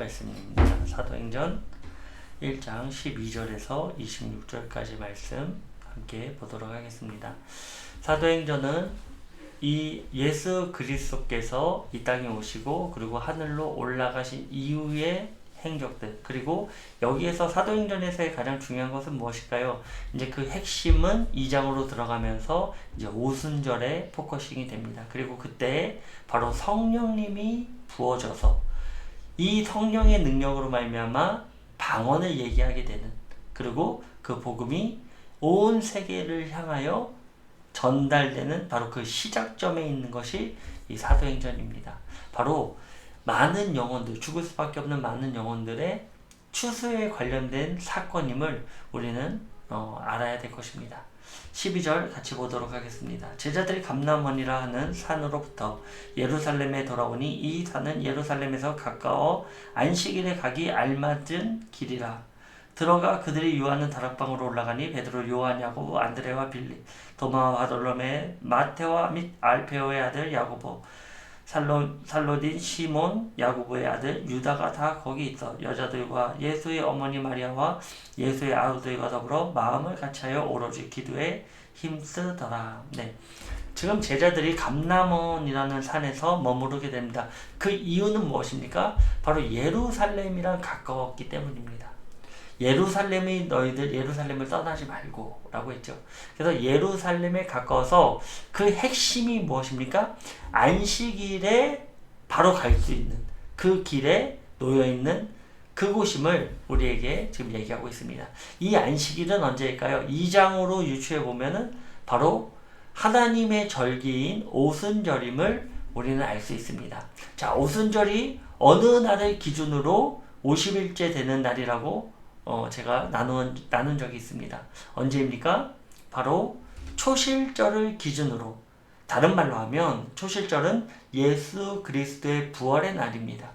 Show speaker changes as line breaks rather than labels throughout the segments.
말씀입니다. 사도행전 1장 12절에서 26절까지 말씀 함께 보도록 하겠습니다. 사도행전은 이 예수 그리스도께서 이 땅에 오시고 그리고 하늘로 올라가신 이후의 행적들, 그리고 여기에서 사도행전에서의 가장 중요한 것은 무엇일까요? 이제 그 핵심은 2장으로 들어가면서 이제 오순절에 포커싱이 됩니다. 그리고 그때 바로 성령님이 부어져서 이 성령의 능력으로 말미암아 방언을 얘기하게 되는, 그리고 그 복음이 온 세계를 향하여 전달되는 바로 그 시작점에 있는 것이 이 사도행전입니다. 바로 많은 영혼들, 죽을 수밖에 없는 많은 영혼들의 추수에 관련된 사건임을 우리는 알아야 될 것입니다. 12절 같이 보도록 하겠습니다. 제자들이 감람원이라 하는 산으로부터 예루살렘에 돌아오니 이 산은 예루살렘에서 가까워 안식일에 가기 알맞은 길이라. 들어가 그들이 유하는 다락방으로 올라가니 베드로, 요한, 야고보, 안드레와 빌립, 도마와 바돌로메, 마테와 및 알페오의 아들 야고보, 살로딘, 시몬, 야고보의 아들 유다가 다 거기 있어 여자들과 예수의 어머니 마리아와 예수의 아우들과 더불어 마음을 같이하여 오로지 기도에 힘쓰더라. 네. 지금 제자들이 감람원이라는 산에서 머무르게 됩니다. 그 이유는 무엇입니까? 바로 예루살렘이랑 가까웠기 때문입니다. 예루살렘이 너희들 예루살렘을 떠나지 말고 라고 했죠. 그래서 예루살렘에 가까워서 그 핵심이 무엇입니까? 안식일에 바로 갈 수 있는 그 길에 놓여있는 그곳임을 우리에게 지금 얘기하고 있습니다. 이 안식일은 언제일까요? 2장으로 유추해 보면은 바로 하나님의 절기인 오순절임을 우리는 알 수 있습니다. 자, 오순절이 어느 날을 기준으로 50일째 되는 날이라고 제가 나눈 적이 있습니다. 언제입니까? 바로 초실절을 기준으로, 다른 말로 하면 초실절은 예수 그리스도의 부활의 날입니다.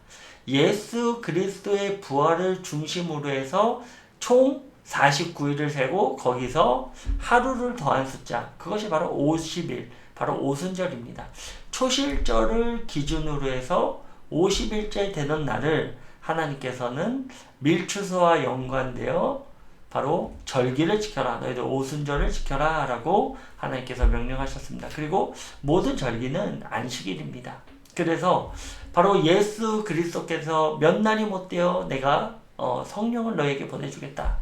예수 그리스도의 부활을 중심으로 해서 총 49일을 세고 거기서 하루를 더한 숫자, 그것이 바로 50일, 바로 오순절입니다. 초실절을 기준으로 해서 50일째 되는 날을 하나님께서는 밀추수와 연관되어 바로 절기를 지켜라, 너희들 오순절을 지켜라 라고 하나님께서 명령하셨습니다. 그리고 모든 절기는 안식일입니다. 그래서 바로 예수 그리스도께서 몇 날이 못되어 내가 성령을 너에게 보내주겠다,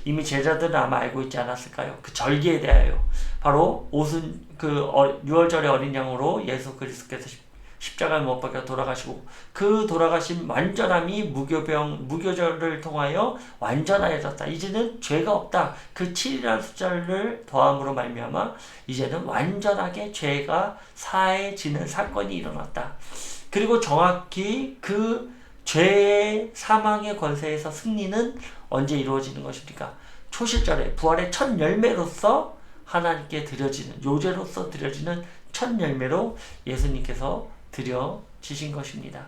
이미 제자들은 아마 알고 있지 않았을까요? 그 절기에 대하여 바로 유월절의 어린 양으로 예수 그리스도께서 십자가에 못 박혀 돌아가시고 그 돌아가신 완전함이 무교절을 통하여 완전하여졌다. 이제는 죄가 없다. 그 7이라는 숫자를 더함으로 말미암아 이제는 완전하게 죄가 사해지는 사건이 일어났다. 그리고 정확히 그 죄의 사망의 권세에서 승리는 언제 이루어지는 것입니까? 초실절에 부활의 첫 열매로서 하나님께 드려지는, 요제로서 드려지는 첫 열매로 예수님께서 드려지신 것입니다.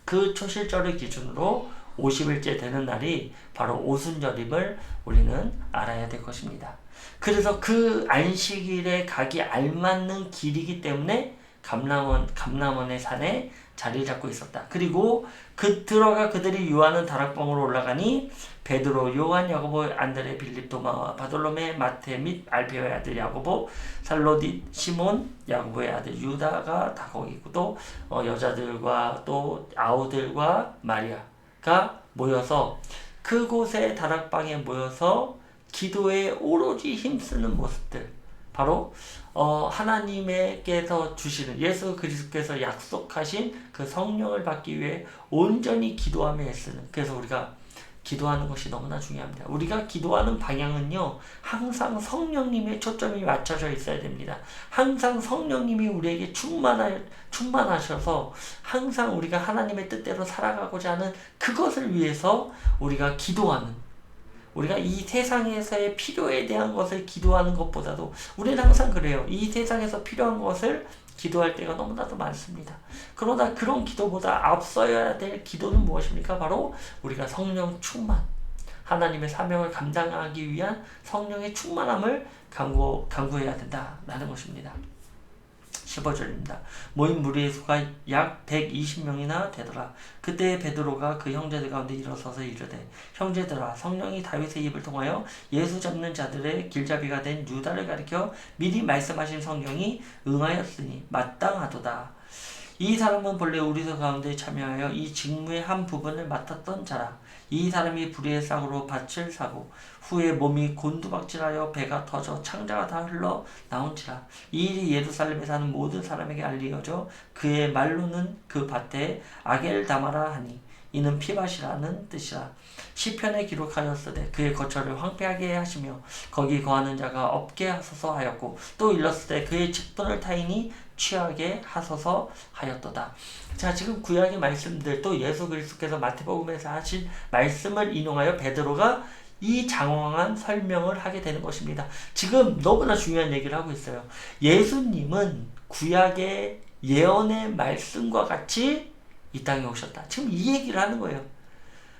그 초실절을 기준으로 50일째 되는 날이 바로 오순절임을 우리는 알아야 될 것입니다. 그래서 그 안식일에 가기 알맞는 길이기 때문에 감람원의 산에 자리를 잡고 있었다. 그리고 들어가 그들이 유하는 다락방으로 올라가니 베드로, 요한, 야고보, 안드레, 빌립, 도마와 바돌로메, 마테 및 알페오의 아들 야고보, 살로딘, 시몬, 야고보의 아들 유다가 다 거기 있고 또 여자들과 또 아우들과 마리아가 모여서 그곳의 다락방에 모여서 기도에 오로지 힘쓰는 모습들, 바로 하나님께서 주시는, 예수 그리스도께서 약속하신 그 성령을 받기 위해 온전히 기도하며 애쓰는, 그래서 우리가 기도하는 것이 너무나 중요합니다. 우리가 기도하는 방향은요, 항상 성령님의 초점이 맞춰져 있어야 됩니다. 항상 성령님이 우리에게 충만하셔서 항상 우리가 하나님의 뜻대로 살아가고자 하는 그것을 위해서 우리가 기도하는, 우리가 이 세상에서의 필요에 대한 것을 기도하는 것보다도 우리는 항상 그래요. 이 세상에서 필요한 것을 기도할 때가 너무나도 많습니다. 그러나 그런 기도보다 앞서야 될 기도는 무엇입니까? 바로 우리가 성령 충만, 하나님의 사명을 감당하기 위한 성령의 충만함을 강구해야 된다라는 것입니다. 15절입니다. 모인 무리의 수가 약 120명이나 되더라. 그때 베드로가 그 형제들 가운데 일어서서 이르되 형제들아 성령이 다윗의 입을 통하여 예수 잡는 자들의 길잡이가 된 유다를 가리켜 미리 말씀하신 성경이 응하였으니 마땅하도다. 이 사람은 본래 우리들 가운데 참여하여 이 직무의 한 부분을 맡았던 자라. 이 사람이 불의의 싹으로 밭을 사고 후에 몸이 곤두박질하여 배가 터져 창자가 다 흘러 나온지라. 이 일이 예루살렘에 사는 모든 사람에게 알리어져 그의 말로는 그 밭에 아겔다마라 하니 이는 피밭이라는 뜻이라. 시편에 기록하였으되 그의 거처를 황폐하게 하시며 거기 거하는 자가 없게 하소서 하였고 또 일렀으되 그의 직분을 타인이 취하게 하소서 하였도다. 자, 지금 구약의 말씀들 또 예수 그리스도께서 마태복음에서 하신 말씀을 인용하여 베드로가 이 장황한 설명을 하게 되는 것입니다. 지금 너무나 중요한 얘기를 하고 있어요. 예수님은 구약의 예언의 말씀과 같이 이 땅에 오셨다. 지금 이 얘기를 하는 거예요.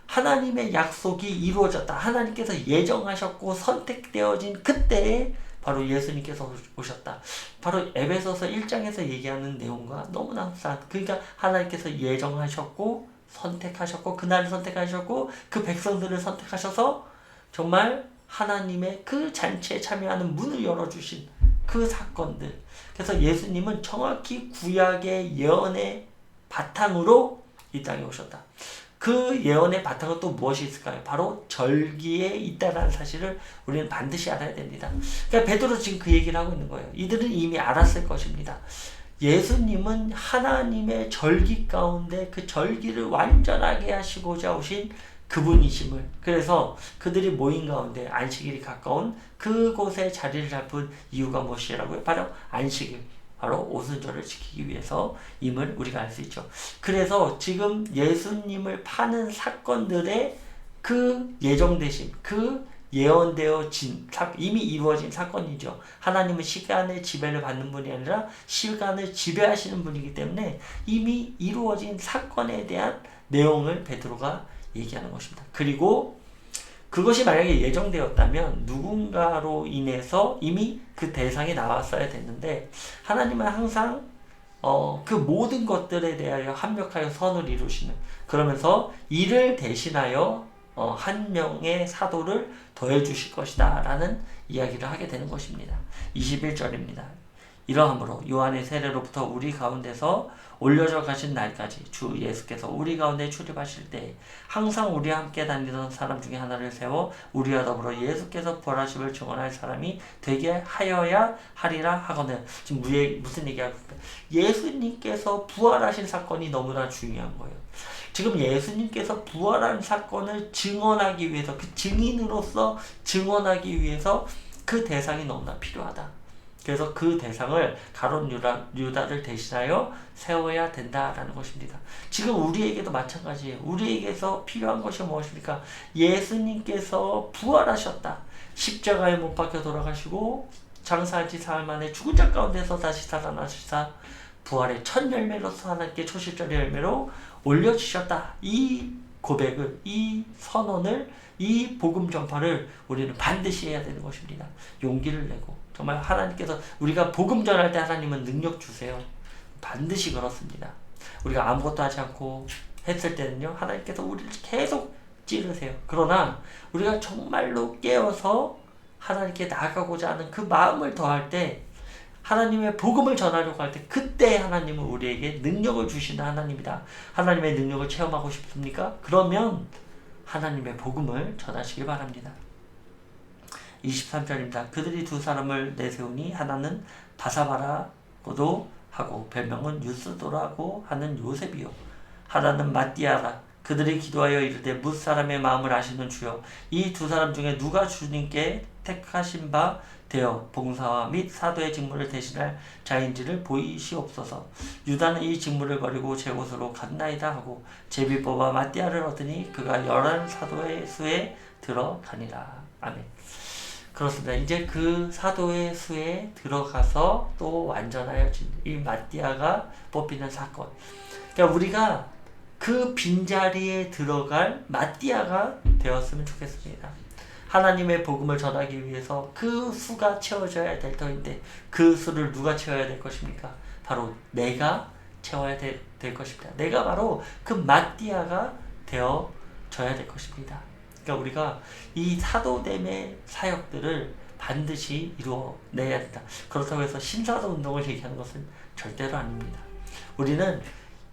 하나님의 약속이 이루어졌다. 하나님께서 예정하셨고 선택되어진 그때에 바로 예수님께서 오셨다. 바로 에베소서 1장에서 얘기하는 내용과 너무나 흡사한, 그러니까 하나님께서 예정하셨고 선택하셨고 그날을 선택하셨고 그 백성들을 선택하셔서 정말 하나님의 그 잔치에 참여하는 문을 열어주신 그 사건들. 그래서 예수님은 정확히 구약의 예언의 바탕으로 이 땅에 오셨다. 그 예언의 바탕은 또 무엇이 있을까요? 바로 절기에 있다는 사실을 우리는 반드시 알아야 됩니다. 그러니까 베드로 지금 그 얘기를 하고 있는 거예요. 이들은 이미 알았을 것입니다. 예수님은 하나님의 절기 가운데 그 절기를 완전하게 하시고자 오신 그분이심을, 그래서 그들이 모인 가운데 안식일이 가까운 그곳에 자리를 잡은 이유가 무엇이라고요? 바로 안식일, 바로 오순절을 지키기 위해서임을 우리가 알 수 있죠. 그래서 지금 예수님을 파는 사건들의 그 예정되신, 그 예언되어진, 이미 이루어진 사건이죠. 하나님은 시간의 지배를 받는 분이 아니라 시간을 지배하시는 분이기 때문에 이미 이루어진 사건에 대한 내용을 베드로가 얘기하는 것입니다. 그리고 그것이 만약에 예정되었다면 누군가로 인해서 이미 그 대상이 나왔어야 됐는데 하나님은 항상 그 모든 것들에 대하여 합력하여 선을 이루시는, 그러면서 이를 대신하여 한 명의 사도를 더해 주실 것이다 라는 이야기를 하게 되는 것입니다. 21절입니다. 이러하므로 요한의 세례로부터 우리 가운데서 올려져 가신 날까지 주 예수께서 우리 가운데 출입하실 때 항상 우리와 함께 다니던 사람 중에 하나를 세워 우리와 더불어 예수께서 부활하심을 증언할 사람이 되게 하여야 하리라 하거늘. 지금 무슨 얘기하고 있어요? 예수님께서 부활하신 사건이 너무나 중요한 거예요. 지금 예수님께서 부활한 사건을 증언하기 위해서, 그 증인으로서 증언하기 위해서 그 대상이 너무나 필요하다. 그래서 그 대상을 가룟 유다를 대신하여 세워야 된다라는 것입니다. 지금 우리에게도 마찬가지예요. 우리에게서 필요한 것이 무엇입니까? 예수님께서 부활하셨다. 십자가에 못 박혀 돌아가시고 장사한 지 사흘 만에 죽은 자 가운데서 다시 살아나시사 부활의 첫 열매로서 하나님께 초실절의 열매로 올려주셨다. 이 고백을, 이 선언을, 이 복음 전파를 우리는 반드시 해야 되는 것입니다. 용기를 내고 정말 하나님께서, 우리가 복음 전할 때 하나님은 능력 주세요. 반드시 그렇습니다. 우리가 아무것도 하지 않고 했을 때는요, 하나님께서 우리를 계속 찌르세요. 그러나 우리가 정말로 깨어서 하나님께 나아가고자 하는 그 마음을 더할 때, 하나님의 복음을 전하려고 할 때, 그때 하나님은 우리에게 능력을 주시는 하나님이다. 하나님의 능력을 체험하고 싶습니까? 그러면 하나님의 복음을 전하시길 바랍니다. 23절입니다. 그들이 두 사람을 내세우니 하나는 바사바라고도 하고 별명은 유스도라고 하는 요셉이요, 하나는 마띠아라. 그들이 기도하여 이르되 뭇 사람의 마음을 아시는 주여, 이 두 사람 중에 누가 주님께 택하신 바 되어 봉사와 및 사도의 직무를 대신할 자인지를 보이시옵소서. 유다는 이 직무를 버리고 제 곳으로 갔나이다 하고 제비 뽑아 마띠아를 얻으니 그가 11 사도의 수에 들어가니라. 아멘. 그렇습니다. 이제 그 사도의 수에 들어가서 또 완전하여진 이 마띠아가 뽑히는 사건. 그러니까 우리가 그 빈자리에 들어갈 마띠아가 되었으면 좋겠습니다. 하나님의 복음을 전하기 위해서 그 수가 채워져야 될 터인데 그 수를 누가 채워야 될 것입니까? 바로 내가 채워야 될 것입니다. 내가 바로 그 마띠아가 되어져야 될 것입니다. 그러니까 우리가 이 사도됨의 사역들을 반드시 이루어내야 된다. 그렇다고 해서 신사도 운동을 얘기하는 것은 절대로 아닙니다. 우리는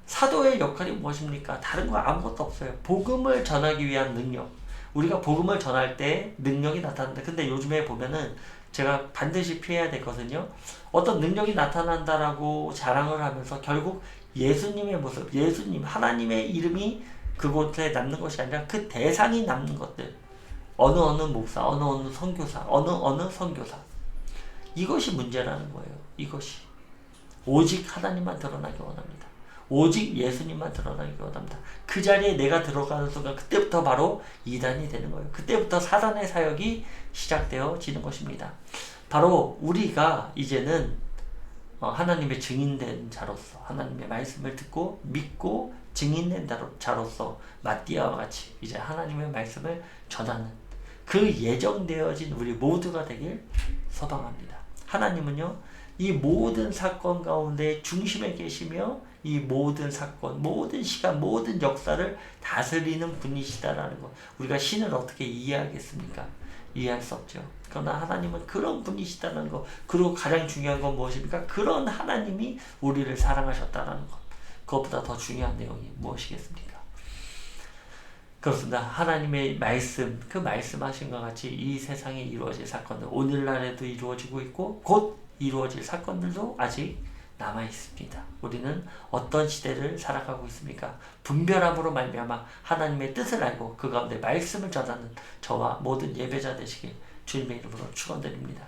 사도의 역할이 무엇입니까? 다른 거 아무것도 없어요. 복음을 전하기 위한 능력. 우리가 복음을 전할 때 능력이 나타난다. 근데 요즘에 보면은 제가 반드시 피해야 되거든요. 어떤 능력이 나타난다라고 자랑을 하면서 결국 예수님의 모습, 예수님, 하나님의 이름이 그곳에 남는 것이 아니라 그 대상이 남는 것들. 어느 목사, 어느 선교사, 어느 선교사. 이것이 문제라는 거예요. 이것이. 오직 하나님만 드러나기 원합니다. 오직 예수님만 드러나기 원합니다. 그 자리에 내가 들어가는 순간 그때부터 바로 이단이 되는 거예요. 그때부터 사단의 사역이 시작되어지는 것입니다. 바로 우리가 이제는 하나님의 증인된 자로서 하나님의 말씀을 듣고 믿고 증인된 자로서 마띠아와 같이 이제 하나님의 말씀을 전하는 그 예정되어진 우리 모두가 되길 소망합니다. 하나님은요, 이 모든 사건 가운데 중심에 계시며 이 모든 사건, 모든 시간, 모든 역사를 다스리는 분이시다라는 것. 우리가 신을 어떻게 이해하겠습니까? 이해할 수 없죠. 그러나 하나님은 그런 분이시다는 것. 그리고 가장 중요한 건 무엇입니까? 그런 하나님이 우리를 사랑하셨다는 것. 그것보다 더 중요한 내용이 무엇이겠습니까? 그렇습니다. 하나님의 말씀, 그 말씀하신 것 같이 이 세상에 이루어질 사건들, 오늘날에도 이루어지고 있고 곧 이루어질 사건들도 아직 남아 있습니다. 우리는 어떤 시대를 살아가고 있습니까? 분별함으로 말미암아 하나님의 뜻을 알고 그 가운데 말씀을 전하는 저와 모든 예배자 되시길 주님의 이름으로 축원드립니다.